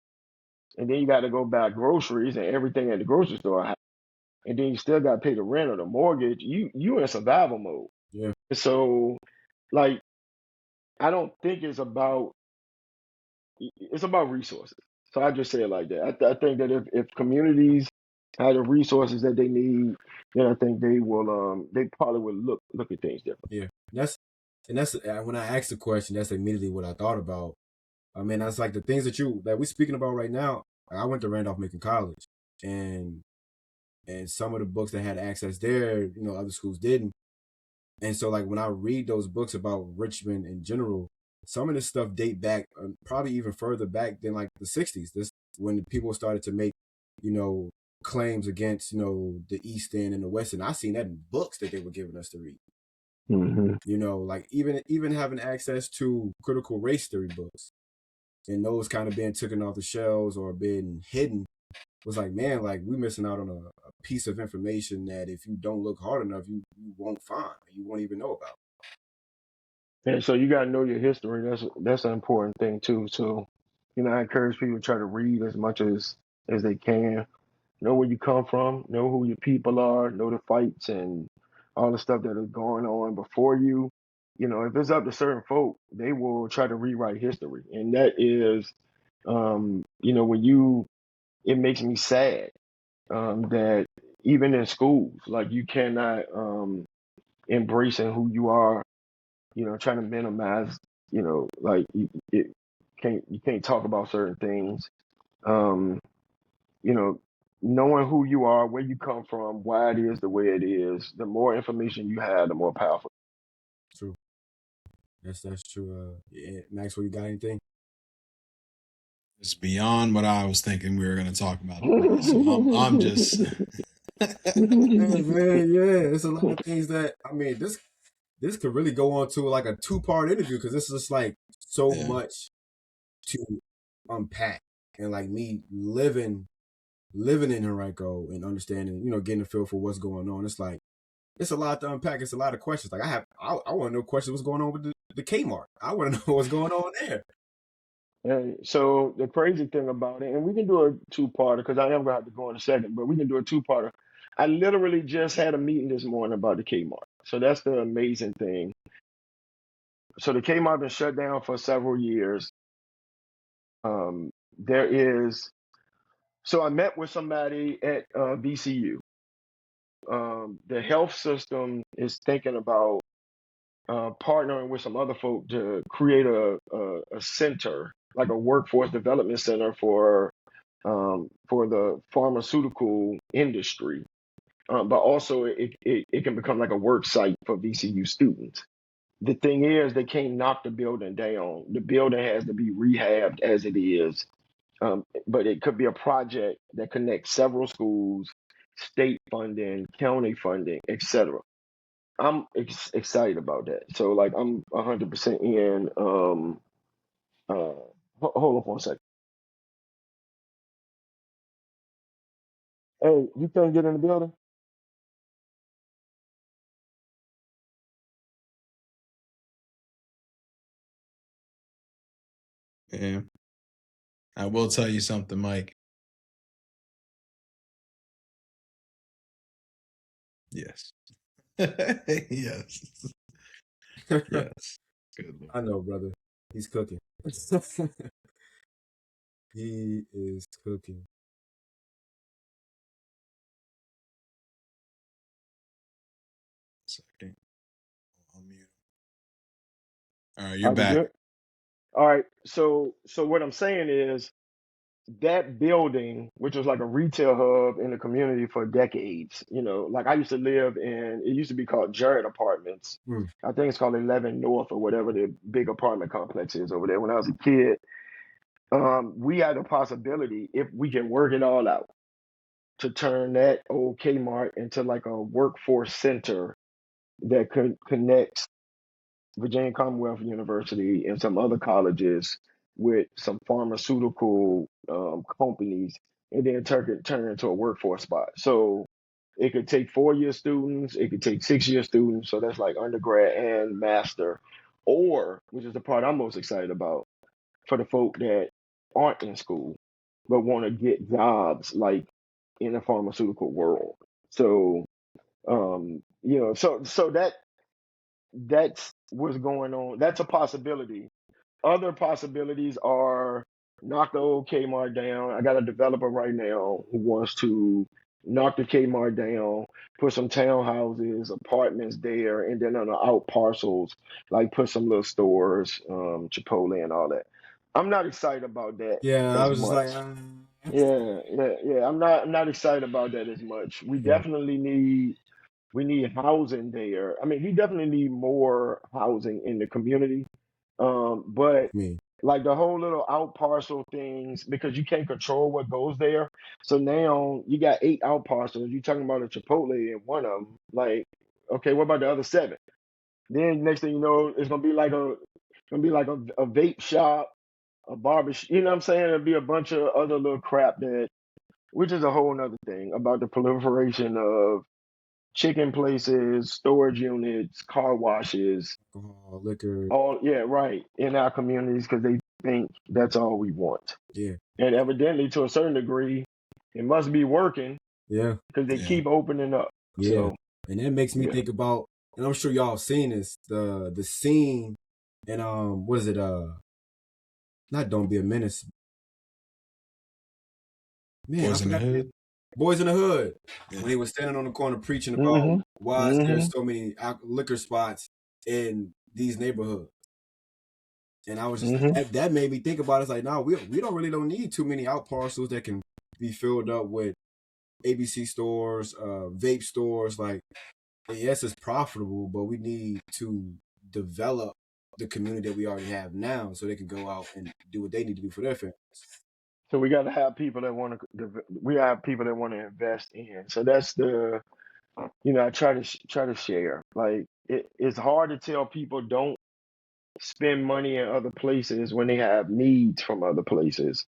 and then you got to go buy groceries and everything at the grocery store, and then you still got to pay the rent or the mortgage. You in survival mode. Yeah. So, like, I don't think it's about resources. So I just say it like that. I think that if communities have the resources that they need, then I think they will. They probably will look at things different. Yeah, that's when I asked the question, that's immediately what I thought about. That's like the things that we're speaking about right now. I went to Randolph-Macon College, and and some of the books that had access there, other schools didn't. And so like when I read those books about Richmond in general, some of this stuff date back probably even further back than like the 60s. This when people started to make, you know, claims against, the East End and the West End. I seen that in books that they were giving us to read. Mm-hmm. Like even having access to critical race theory books and those kind of being taken off the shelves or being hidden was like, man, like we missing out on a piece of information that if you don't look hard enough, you won't find, you won't even know about. And so you got to know your history. That's an important thing too. So, I encourage people to try to read as much as they can. Know where you come from. Know who your people are. Know the fights and all the stuff that is going on before you. If it's up to certain folk, they will try to rewrite history, and that is, it makes me sad that even in schools, like you cannot embracing who you are, trying to minimize, like you can't talk about certain things. Um, you know, Knowing who you are, where you come from, why it is the way it is, the more information you have, the more powerful. True. That's true. Maxwell, you got anything? It's beyond what I was thinking we were going to talk about today. So I'm just. Yeah. It's a lot of things that this could really go on to like a 2-part interview because this is just like so much to unpack, and like me living in Henrico and understanding, getting a feel for what's going on. It's like it's a lot to unpack. It's a lot of questions. Like I want to know questions. What's going on with the Kmart? I want to know what's going on there. And so the crazy thing about it, and we can do a two-parter because I am gonna have to go in a second, but we can do a two-parter. I literally just had a meeting this morning about the Kmart. So that's the amazing thing. So the Kmart been shut down for several years. There is, so I met with somebody at VCU. The health system is thinking about partnering with some other folk to create a center, like a workforce development center for the pharmaceutical industry. But also it can become like a work site for VCU students. The thing is, they can't knock the building down. The building has to be rehabbed as it is. But it could be a project that connects several schools, state funding, county funding, etc. I'm excited about that. So like I'm 100% in. Hold on for a second. Hey, you can't get in the building? Yeah. I will tell you something, Mike. Yes. Yes. Yes. Good Lord. I know, brother. He's cooking. He is cooking. Second. I'll mute. All right, you're Are we back. good? All right. So what I'm saying is that building, which was like a retail hub in the community for decades, like I used to live in, it used to be called Jarrett Apartments. Mm. I think it's called 11 North or whatever the big apartment complex is over there. When I was a kid, we had a possibility, if we can work it all out, to turn that old Kmart into like a workforce center that could connect Virginia Commonwealth University and some other colleges with some pharmaceutical companies, and then turn it into a workforce spot. So it could take 4-year students, it could take 6-year students. So that's like undergrad and master, or which is the part I'm most excited about, for the folk that aren't in school but want to get jobs like in the pharmaceutical world. So so that's what's going on. That's a possibility. Other possibilities are knock the old Kmart down. I got a developer right now who wants to knock the Kmart down, put some townhouses, apartments there, and then on the out parcels, like put some little stores, Chipotle and all that. I'm not excited about that Yeah, I as was just like, much. Yeah. I'm not excited about that as much. We yeah, definitely need housing there. I mean, we definitely need more housing in the community. But me, like the whole little out parcel things, because you can't control what goes there. So now you got 8 out parcels. You're talking about a Chipotle in one of them. Like, okay, what about the other 7? Then next thing you know, it's gonna be like a vape shop, a barber. You know what I'm saying? It'll be a bunch of other little crap that, which is a whole nother thing about the proliferation of chicken places, storage units, car washes, alcohol, liquor, all, yeah, right, in our communities because they think that's all we want. yeah, And evidently, to a certain degree, it must be working yeah, because they Yeah. keep opening up. yeah. So, And that makes me yeah. think about, and I'm sure y'all have seen this, the scene, and what is it? Not Don't Be a Menace. Man, I Boys in the forgot the name. Hood. Boys in the Hood. Yeah. When he was standing on the corner preaching about Mm-hmm. why is there Mm-hmm. so many liquor spots in these neighborhoods. And I was just like, Mm-hmm. that made me think about it. It's like, no, we don't need too many out parcels that can be filled up with ABC stores, vape stores. Like, yes, it's profitable, but we need to develop the community that we already have now so they can go out and do what they need to do for their families. So we got to have people that want to. We have people that want to invest in. So that's the. I try to share. Like it's hard to tell people don't spend money in other places when they have needs from other places.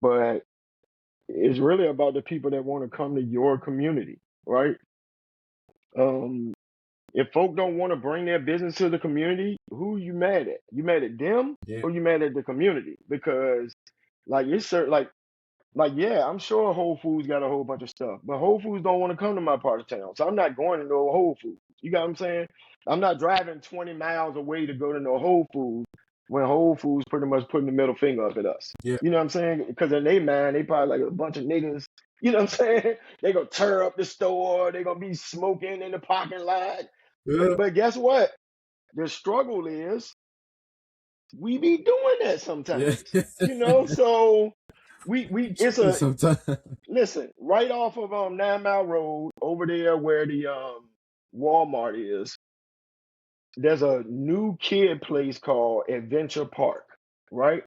But it's really about the people that want to come to your community, right? Um, if folk don't want to bring their business to the community, who you mad at? You mad at them Yeah, or you mad at the community? Because like it's certain like yeah, I'm sure Whole Foods got a whole bunch of stuff, but Whole Foods don't want to come to my part of town, so I'm not going to no Whole Foods. You got what I'm saying? I'm not driving 20 miles away to go to no Whole Foods when Whole Foods pretty much putting the middle finger up at us. yeah, You know what I'm saying? Because in their mind, they probably like a bunch of niggas. You know what I'm saying? They gonna tear up the store. They gonna be smoking in the parking lot. yeah, But guess what? The struggle is we be doing that yeah. sometimes. So we it's a Sometimes, listen, right off of 9 Mile Road over there where the Walmart is, there's a new kid place called Adventure Park, right?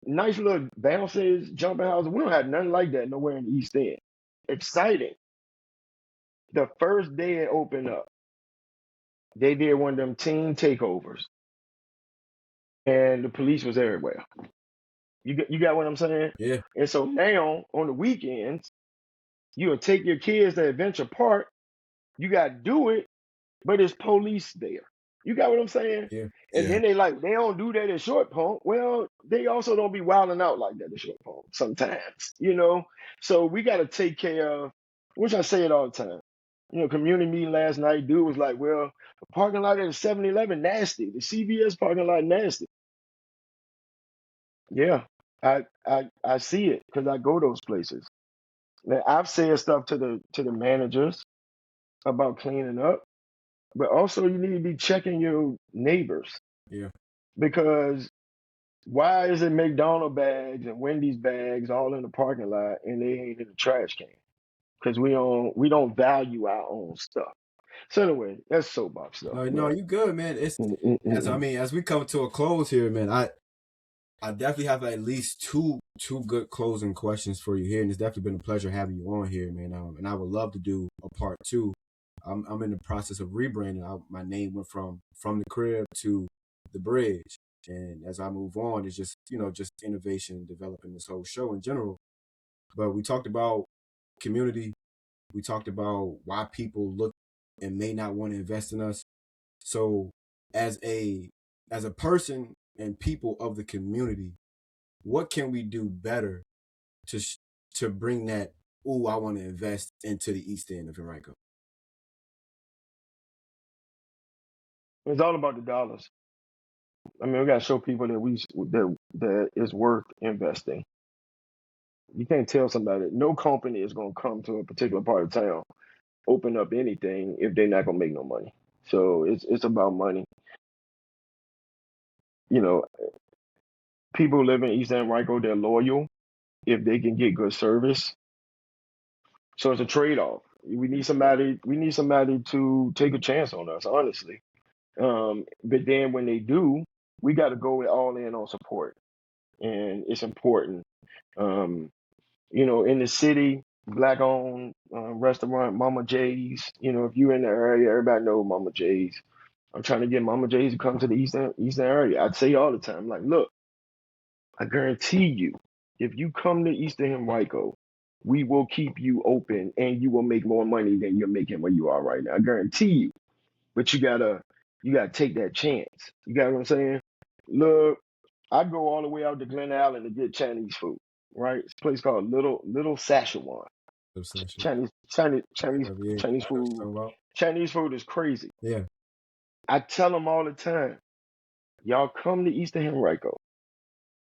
Nice little bounces, jumping houses. We don't have nothing like that nowhere in the East End. Exciting. The first day it opened up, they did one of them teen takeovers, and the police was everywhere. You got what I'm saying? yeah, And so now on the weekends, you'll take your kids to Adventure Park. You got to do it, but it's police there. You got what I'm saying? yeah, And Yeah. then they don't do that at Short Pump. Well, they also don't be wilding out like that at Short Pump sometimes. So we got to take care of, which I say it all the time. Community meeting last night, dude was like, well, the parking lot at the 7-Eleven nasty. The CVS parking lot nasty. Yeah, I see it because I go those places. Now, I've said stuff to the managers about cleaning up, but also you need to be checking your neighbors yeah. because why is it McDonald's bags and Wendy's bags all in the parking lot and they ain't in the trash can? Because we don't value our own stuff. So anyway, that's soapbox stuff. No, no, But you good, man. It's mm, mm, mm, as I mm. mean, as we come to a close here, man. I definitely have at least two good closing questions for you here, and it's definitely been a pleasure having you on here, man. And I would love to do a part 2. I'm in the process of rebranding. My name went from the crib to the bridge, and as I move on, it's just innovation, developing this whole show in general. But we talked about community. We talked about why people look and may not want to invest in us. So, as a person and people of the community, what can we do better to to bring that? Oh, I want to invest into the East End of Henrico. It's all about the dollars. I mean, we got to show people that it's worth investing. You can't tell somebody no company is going to come to a particular part of town, open up anything if they're not going to make no money. So it's about money. you know, people who live in East Henrico, they're loyal if they can get good service. So it's a trade-off. We need somebody. We need somebody to take a chance on us, honestly. But then when they do, we got to go all in on support, and it's important. Um, in the city, black-owned restaurant, Mama J's. If you're in the area, everybody know Mama J's. I'm trying to get Mama J's to come to the Eastern area. I'd say all the time, like, look, I guarantee you, if you come to Eastern Henrico, we will keep you open and you will make more money than you're making where you are right now. I guarantee you. But you gotta take that chance. You got what I'm saying? Look, I go all the way out to Glen Allen to get Chinese food, right? It's a place called Little Szechuan. Chinese Chinese Chinese Yeah, Chinese I know what food. you're talking about. Chinese food is crazy. Yeah. I tell them all the time, y'all come to Eastern Henrico.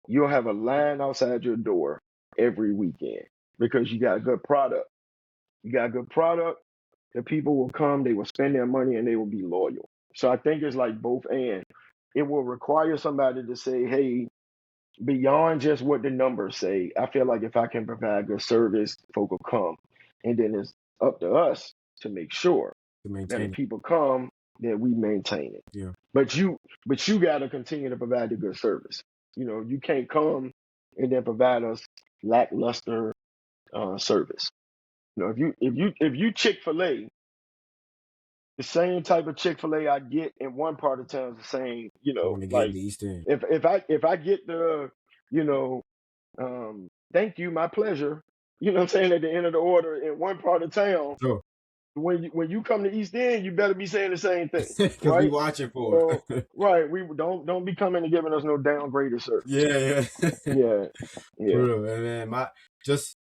You'll have a line outside your door every weekend because you got a good product. You got a good product, the people will come, they will spend their money, and they will be loyal. So I think it's like both and. It will require somebody to say, hey, beyond just what the numbers say, I feel like if I can provide good service, folk will come. And then it's up to us to make sure To that maintain if it. people come, that we maintain it. Yeah. But you got to continue to provide the good service. You can't come and then provide us lackluster service. If you Chick-fil-A, the same type of Chick-fil-A I get in one part of town is the same, I want to get in like the East End. if I get the, thank you, my pleasure, what I'm saying, at the end of the order in one part of town, Sure. when you come to East End, you better be saying the same thing, Because we right? watching for So, it. right, we don't be coming and giving us no downgraded service. Yeah. Yeah, For yeah. real. And man, just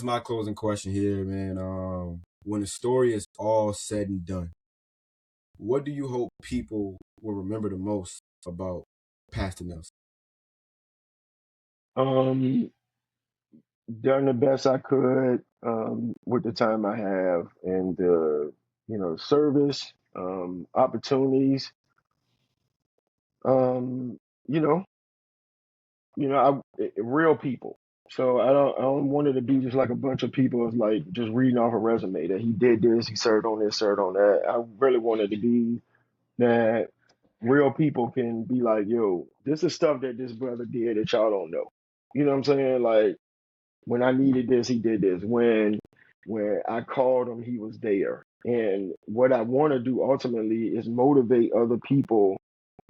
my closing question here, man. When the story is all said and done, what do you hope people will remember the most about Pastor Nelson? Done the best I could with the time I have, and service, opportunities. Um, you know, real people. So I don't want it to be just like a bunch of people is like just reading off a resume that he did this, he served on this, served on that. I really wanted to be that real people can be like, yo, this is stuff that this brother did that y'all don't know. You know what I'm saying? Like, when I needed this, he did this. When I called him, he was there. And what I want to do ultimately is motivate other people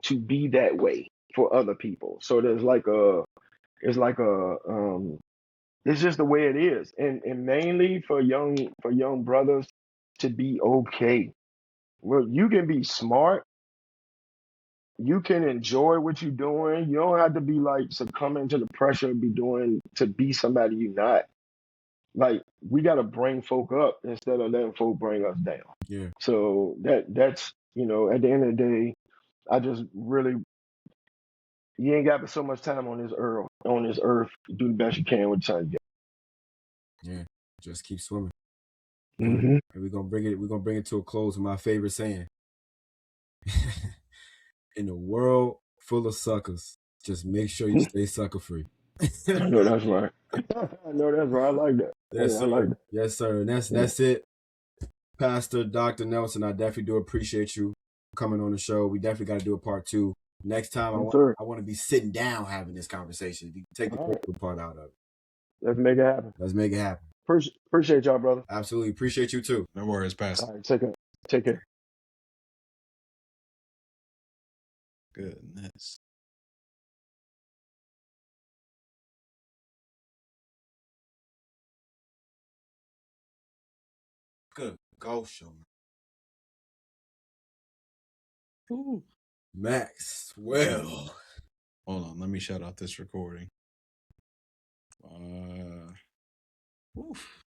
to be that way for other people. So it's just the way it is. And mainly for young brothers to be okay. Well, you can be smart, you can enjoy what you're doing. You don't have to be like succumbing to the pressure of to be somebody you're not. Like, we got to bring folk up instead of letting folk bring us down. Yeah. So that's at the end of the day, I just really, you ain't got so much time on this earth. Do the best you can with the time you Yeah. Just keep swimming. get. Mm-hmm. And we're gonna bring it to a close with my favorite saying. In a world full of suckers, just make sure you stay sucker free. I know that's right. I know that's right. I like that. Yes, I sir. like that. Yes, sir. And that's it. Pastor Dr. Nelson, I definitely do appreciate you coming on the show. We definitely got to do a part 2. Next time, Yes, sir. I want to be sitting down having this conversation. You take the All right. part out of it. Let's make it happen. Let's make it happen. Appreciate y'all, brother. Absolutely. Appreciate you too. No worries, Pastor. All right. Take care. Goodness. Good. Go show. Ooh. Maxwell. Hold on. Let me shut off this recording. Oof.